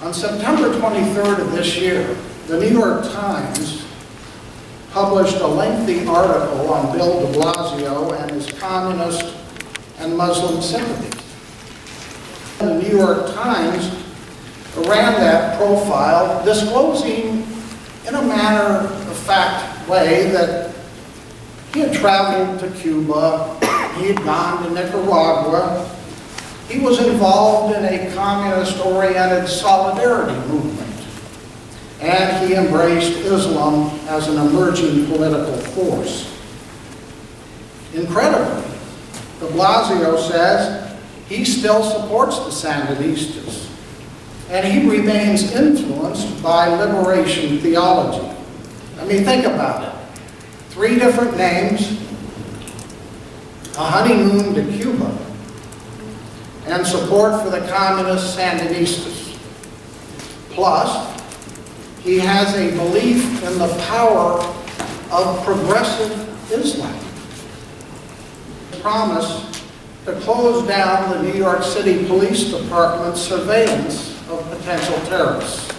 On September 23rd of this year, the New York Times published a lengthy article on Bill de Blasio and his communist and Muslim sympathies. The New York Times ran that profile, disclosing in a matter-of-fact way that he had traveled to Cuba, he had gone to Nicaragua, he was involved in a communist-oriented solidarity movement, and he embraced Islam as an emerging political force. Incredibly, de Blasio says he still supports the Sandinistas, and he remains influenced by liberation theology. I mean, think about it. 3 different names, a honeymoon to Cuba, and support for the communist Sandinistas. Plus, he has a belief in the power of progressive Islam. He promised to close down the New York City Police Department's surveillance of potential terrorists.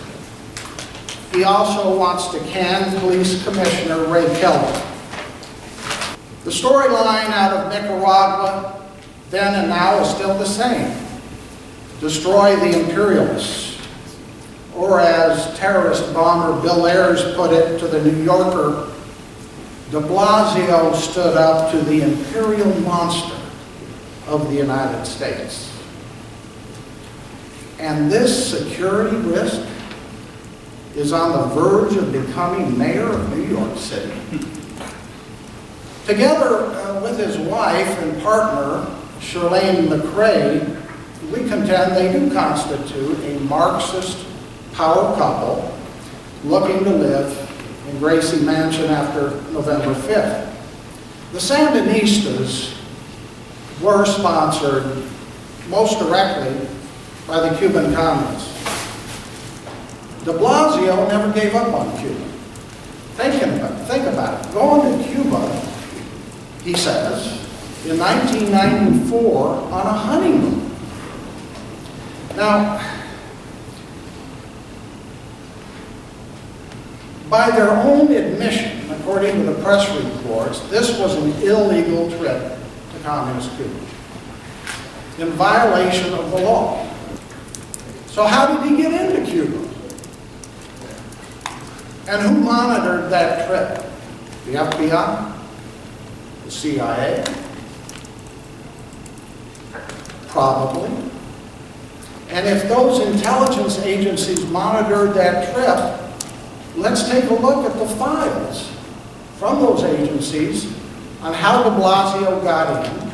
He also wants to can Police Commissioner Ray Kelly. The storyline out of Nicaragua then and now is still the same. Destroy the imperialists. Or as terrorist bomber Bill Ayers put it to the New Yorker, de Blasio stood up to the imperial monster of the United States. And this security risk is on the verge of becoming mayor of New York City. Together with his wife and partner, Shirlane McRae, we contend they do constitute a Marxist power couple looking to live in Gracie Mansion after November 5th. The Sandinistas were sponsored most directly by the Cuban communists. De Blasio never gave up on Cuba. Think about it. Going to Cuba, he says, in 1994 on a honeymoon. Now, by their own admission, according to the press reports, this was an illegal trip to communist Cuba, in violation of the law. So how did he get into Cuba? And who monitored that trip? The FBI? The CIA? Probably. And if those intelligence agencies monitored that trip, let's take a look at the files from those agencies on how de Blasio got in,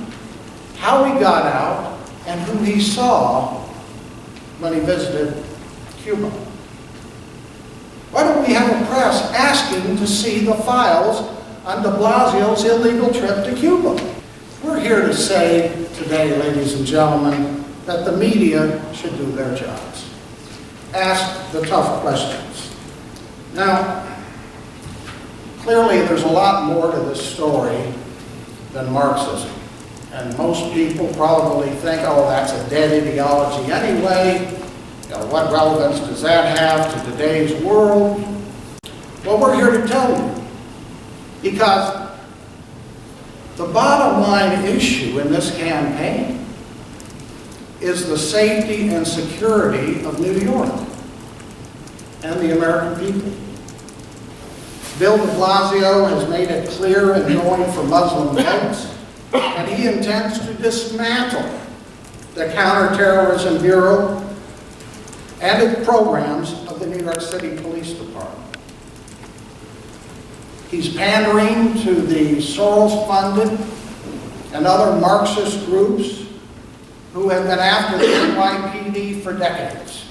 how he got out, and who he saw when he visited Cuba. Why don't we have a press asking to see the files on de Blasio's illegal trip to Cuba? We're here to say today, ladies and gentlemen, that the media should do their jobs. Ask the tough questions. Now, clearly there's a lot more to this story than Marxism. And most people probably think, oh, that's a dead ideology anyway. You know, what relevance does that have to today's world? Well, we're here to tell you. Because the bottom line issue in this campaign is the safety and security of New York and the American people. Bill de Blasio has made it clear in going for Muslim votes that he intends to dismantle the Counter-terrorism Bureau and its programs of the New York City Police Department. He's pandering to the Soros-funded and other Marxist groups who have been after the NYPD for decades.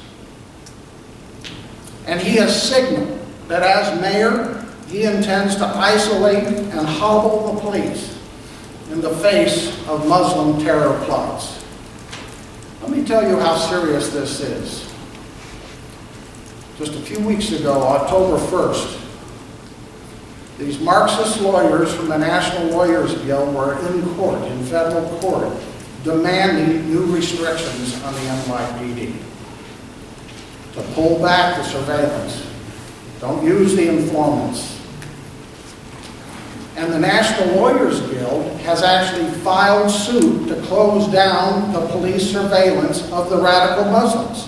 And he has signaled that as mayor, he intends to isolate and hobble the police in the face of Muslim terror plots. Let me tell you how serious this is. Just a few weeks ago, October 1st, these Marxist lawyers from the National Lawyers Guild were in court, in federal court, demanding new restrictions on the NYPD. De to pull back the surveillance. Don't use the informants. And the National Lawyers Guild has actually filed suit to close down the police surveillance of the radical Muslims.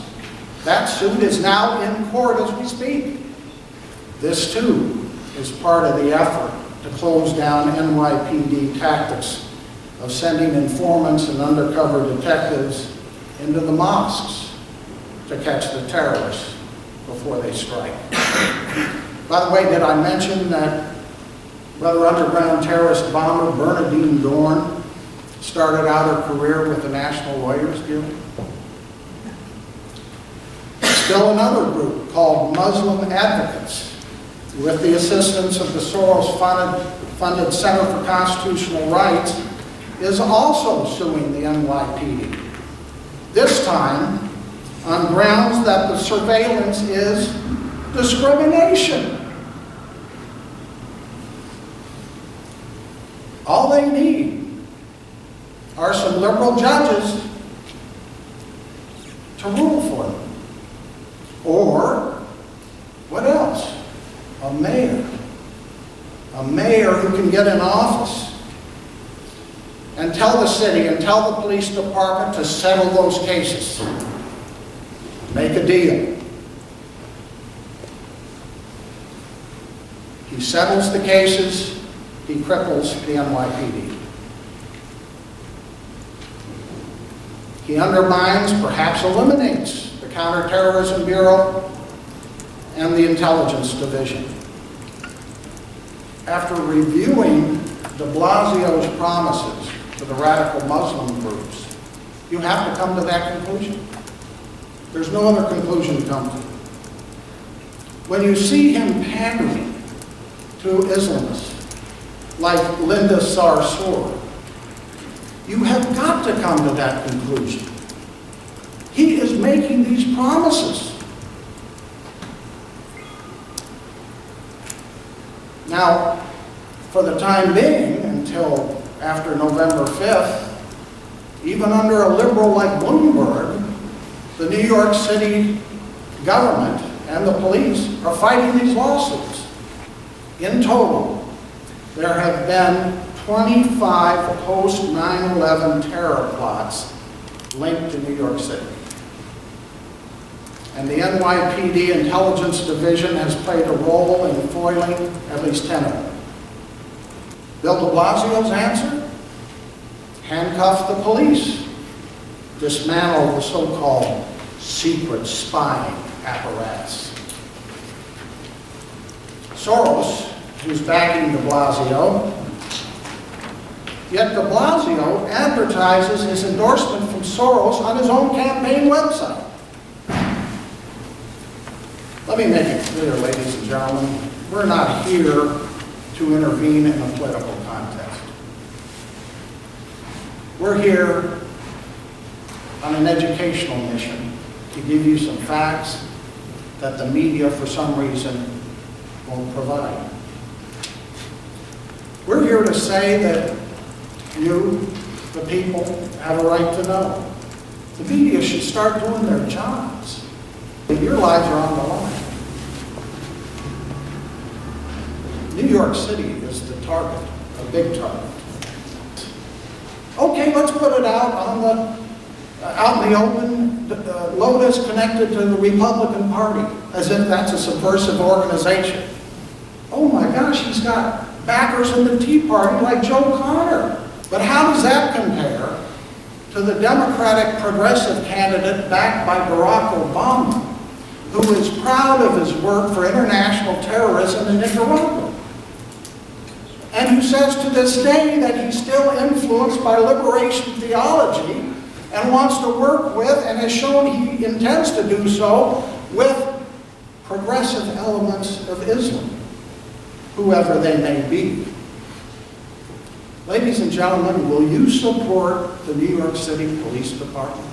That suit is now in court as we speak. This too is part of the effort to close down NYPD tactics of sending informants and undercover detectives into the mosques to catch the terrorists before they strike. By the way, did I mention that Brother underground terrorist bomber Bernadine Dorn started out her career with the National Lawyers Guild? Still another group called Muslim Advocates, with the assistance of the Soros-funded Center for Constitutional Rights, is also suing the NYPD. This time on grounds that the surveillance is discrimination. All they need are some liberal judges to rule for them. Or, what else? A mayor. A mayor who can get in office and tell the city and tell the police department to settle those cases. Make a deal. He settles the cases, he cripples the NYPD. He undermines, perhaps eliminates, the Counter-terrorism Bureau and the Intelligence Division. After reviewing de Blasio's promises to the radical Muslim groups, you have to come to that conclusion. There's no other conclusion to come to. When you see him pandering to Islamists like Linda Sarsour, you have got to come to that conclusion. He is making these promises. Now, for the time being, until after November 5th, even under a liberal like Bloomberg, the New York City government and the police are fighting these lawsuits. In total, there have been 25 post-9/11 terror plots linked to New York City. And the NYPD Intelligence Division has played a role in foiling at least 10 of them. Bill de Blasio's answer? Handcuff the police. Dismantle the so-called secret spying apparatus. Soros, who's backing de Blasio, yet de Blasio advertises his endorsement from Soros on his own campaign website. Let me make it clear, ladies and gentlemen, we're not here to intervene in a political contest. We're here on an educational mission to give you some facts that the media, for some reason, won't provide. We're here to say that you, the people, have a right to know. The media should start doing their jobs. Your lives are on the line. New York City is the target, a big target. Okay, let's put it out in the open. Lotus connected to the Republican Party, as if that's a subversive organization. Oh my gosh, he's got backers in the Tea Party like Joe Connor. But how does that compare to the Democratic progressive candidate backed by Barack Obama, who is proud of his work for international terrorism in Nicaragua, and who says to this day that he's still influenced by liberation theology and wants to work with, and has shown he intends to do so, with progressive elements of Islam, whoever they may be. Ladies and gentlemen, will you support the New York City Police Department?